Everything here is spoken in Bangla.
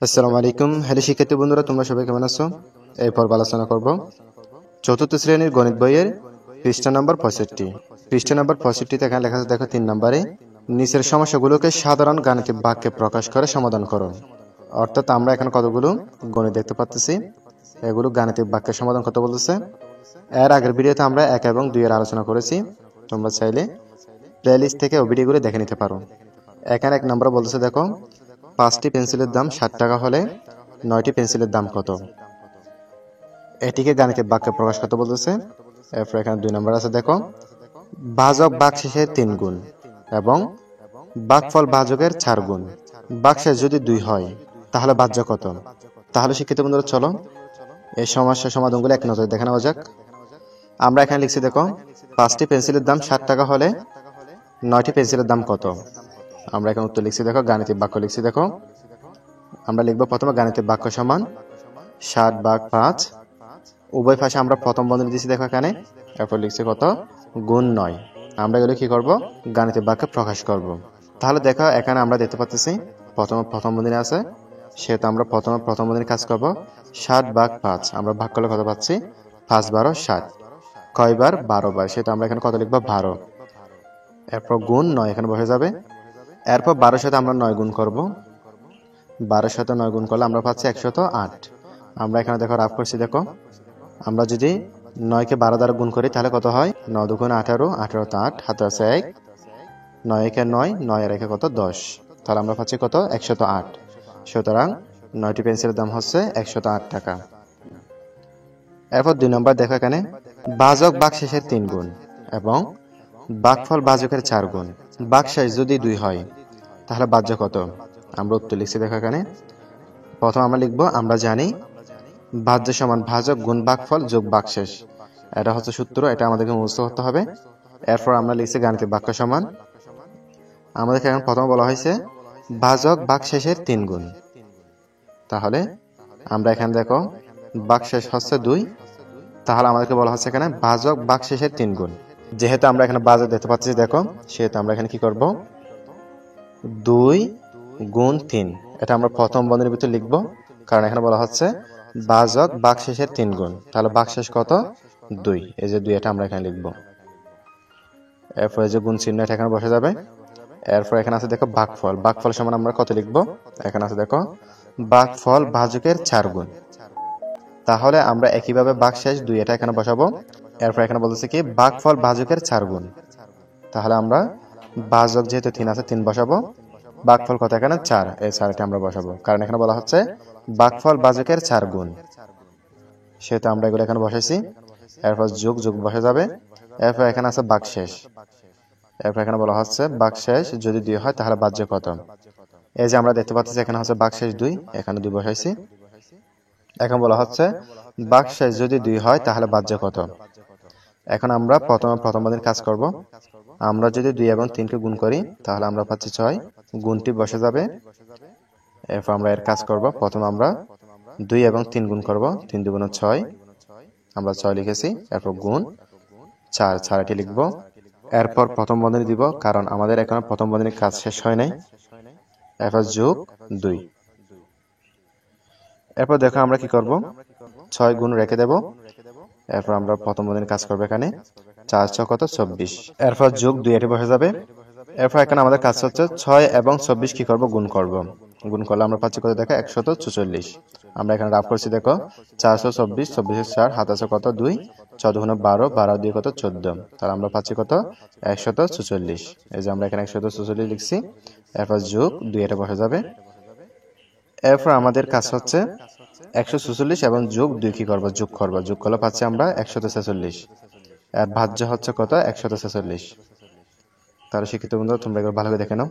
আসসালামু আলাইকুম। হ্যালো শিক্ষার্থী বন্ধুরা, তোমরা সবাই কেমন আছো? এই পর্ব আলোচনা করব চতুর্থ শ্রেণীর গণিত বইয়ের পৃষ্ঠা নম্বর 65। পৃষ্ঠা নম্বর 65 তে এখানে লেখা আছে, দেখো 3 নম্বরে নিচের সমস্যাগুলোকে সাধারণ গাণিতিক বাক্যে প্রকাশ করে সমাধান করো। অর্থাৎ আমরা এখানে কতগুলো গণিত দেখতে পাচ্ছি, এগুলো গাণিতিক বাক্যের সমাধান করতে বলতেছে। এর আগের ভিডিওতে আমরা 1 এবং 2 এর আলোচনা করেছি, তোমরা চাইলে প্লেলিস্ট থেকে ওই ভিডিওগুলো দেখে নিতে পারো। এখানে 1 নম্বরে বলতেছে, দেখো 5টি পেন্সিলের দাম 60 টাকা হলে 9টি পেন্সিলের দাম কত? এটিকে গাণিতিক বাক্যে প্রকাশ করতে বলতেছে। এরপর এখানে 2 নম্বর আছে, দেখো ভাজক ভাগশেষের 3 গুণ এবং ভাগফল ভাজকের 4 গুণ। ভাগশেষ যদি 2 হয় তাহলে ভাজ্য কত? তাহলে শিক্ষিত বন্ধুরা চলো এই সমস্যার সমাধানগুলো এক নজরে দেখে নেওয়া যাক। আমরা এখানে লিখছি, দেখো 5টি পেন্সিলের দাম 60 টাকা হলে 9টি পেন্সিলের দাম কত? আমরা এখানে উত্তর লিখছি, দেখো গাণিতিক বাক্য লিখছি। দেখো আমরা লিখব প্রথমে গাণিতিক বাক্য সমান 60 ভাগ 5, উভয় পাশে আমরা প্রথম বন্ধনী দিয়েছি, দেখো এখানে। এরপর লিখছি কত? গুণ 9। আমরা এগুলো কি করব? গাণিতিক বাক্যে প্রকাশ করব। তাহলে দেখো এখানে আমরা দেখতে পাচ্ছি প্রথম বন্ধনী আছে, সেটা আমরা প্রথম বন্ধনীর কাজ করব। 60 ভাগ 5 আমরা ভাগ করলে কত পাচ্ছি? 5 12 60। কয়বার? 12 বার, সেটা আমরা এখানে কত লিখব? 12। এরপর গুণ 9 এখানে বসে যাবে। এরপর 12 সাথে আমরা 9 গুণ করব। 12 সাথে 9 গুণ করলে আমরা পাচ্ছি 108। আমরা এখানে দেখো রাফ করছি, দেখো আমরা যদি 9 কে 12 দ্বারা গুণ করি তাহলে কত হয়? 9 দুগুণ 18, 18 তো 8, হাতে আছে 1, 9 একে 9, 9 আর একে কত? 10। তাহলে আমরা পাচ্ছি কত? 108। সুতরাং 9টি পেন্সিলের দাম হচ্ছে 108 টাকা। এরপর 2 নম্বর দেখো এখানে ভাজক ভাগশেষের 3 গুণ এবং ভাগফল ভাজকের 4 গুণ। ভাগশেষ যদি 2 হয় তাহলে ভাজ্য কত? আমরা উত্তর লিখছি, দেখো এখানে। প্রথম আমরা লিখব, আমরা জানি ভাজ্য সমান ভাজক গুণ ভাগফল যোগ ভাগশেষ, এটা হচ্ছে সূত্র, এটা আমাদেরকে মুখস্থ করতে হবে। এরপর আমরা লিখছি গাণিতিক বাক্য সমান, আমাদেরকে এখন প্রথমে বলা হয়েছে ভাজক ভাগশেষের 3 গুণ। তাহলে আমরা এখানে দেখো ভাগশেষ হচ্ছে 2, তাহলে আমাদেরকে বলা হচ্ছে এখানে ভাজক ভাগশেষের 3 গুণ। যেহেতু আমরা এখানে ভাজক দেখতে পাচ্ছি, দেখো সেহেতু আমরা এখানে কি করব? 2 গুণ 3, এটা আমরা প্রথম বন্ধনীর ভিতরে লিখব, কারণ এখানে বলা হচ্ছে ভাজক ভাগশেষের 3 গুণ। তাহলে ভাগশেষ কত? 2, এই যে 2 এটা আমরা এখানে লিখব। এরপর এই যে গুণ চিহ্ন এটা এখানে বসে যাবে। এরপর এখানে আছে দেখো ভাগফল। ভাগফল সমান আমরা কত লিখব? এখানে আছে দেখো ভাগফল ভাজকের 4 গুণ। তাহলে আমরা একইভাবে ভাগশেষ 2 এটা এখানে বসাবো। এরপর এখানে বলতেছে কি ভাগফল ভাজকের 4 গুণ। তাহলে আমরা ভাজক যেহেতু 3 আছে 3 বসাবো, ভাগফল কত এখানে? 4, এই 4টা আমরা বসাবো, কারণ এখানে বলা হচ্ছে ভাগফল ভাজকের 4 গুণ, সেটা আমরা এগুলো এখানে বসাইছি। এরপর যোগ বসে যাবে। এরপর এখানে আছে ভাগশেষ। এরপর এখানে বলা হচ্ছে ভাগশেষ যদি 2 হয় তাহলে ভাজ্য কত? এই যে আমরা দেখতে পাচ্ছি এখানে হচ্ছে ভাগশেষ 2, এখানে 2 বসাইছি। এখন বলা হচ্ছে ভাগশেষ যদি 2 হয় তাহলে ভাজ্য কত? এখন আমরা প্রথম বন্ধনীর কাজ করব। আমরা যদি 2 এবং 3 কে গুণ করি তাহলে আমরা পাচ্ছি 6, গুণটি বসে যাবে। এরপর আমরা এর কাজ করব। প্রথম আমরা 2 এবং 3 গুণ করব, 3 দুগুণ 6, আমরা 6 লিখেছি। এরপর গুণ 4, 4টি লিখব। এরপর প্রথম বন্ধনী দিব, কারণ আমাদের এখনো প্রথম বন্ধনীর কাজ শেষ হয় নাই। এরপর যোগ 2। এরপর দেখো আমরা কি করব? 6 গুণ রেখে দেব। এরপর আমরা প্রথম বন্ধনীর কাজ করব, এখানে 4 6 কত? 24। এরপর যোগ 2 এটি বসে যাবে। এরপর এখানে আমাদের কাজ হচ্ছে 6 এবং 24 কি করব? গুণ করব। গুণ করলে আমরা পাচ্ছি কত? দেখো 144। আমরা এখানে রাফ করছি, দেখো 424, 24 4, হাত আছে কত? 2, 14 গুণ 12, 12 2 কত? 14। তাহলে আমরা পাচ্ছি কত? 144। এই যে আমরা এখানে 144 লিখছি। এরপর যোগ 2 এটা বসে যাবে। এরপর আমাদের কাজ হচ্ছে 144 এবং যোগ 2 কি করব? যোগ করব। যোগ করলে পাচ্ছি আমরা 146। আর ভাজ্য হচ্ছে কত? 146। তাহলে শিক্ষিত বন্ধুরা তোমরা এগুলো ভালো করে দেখে নাও।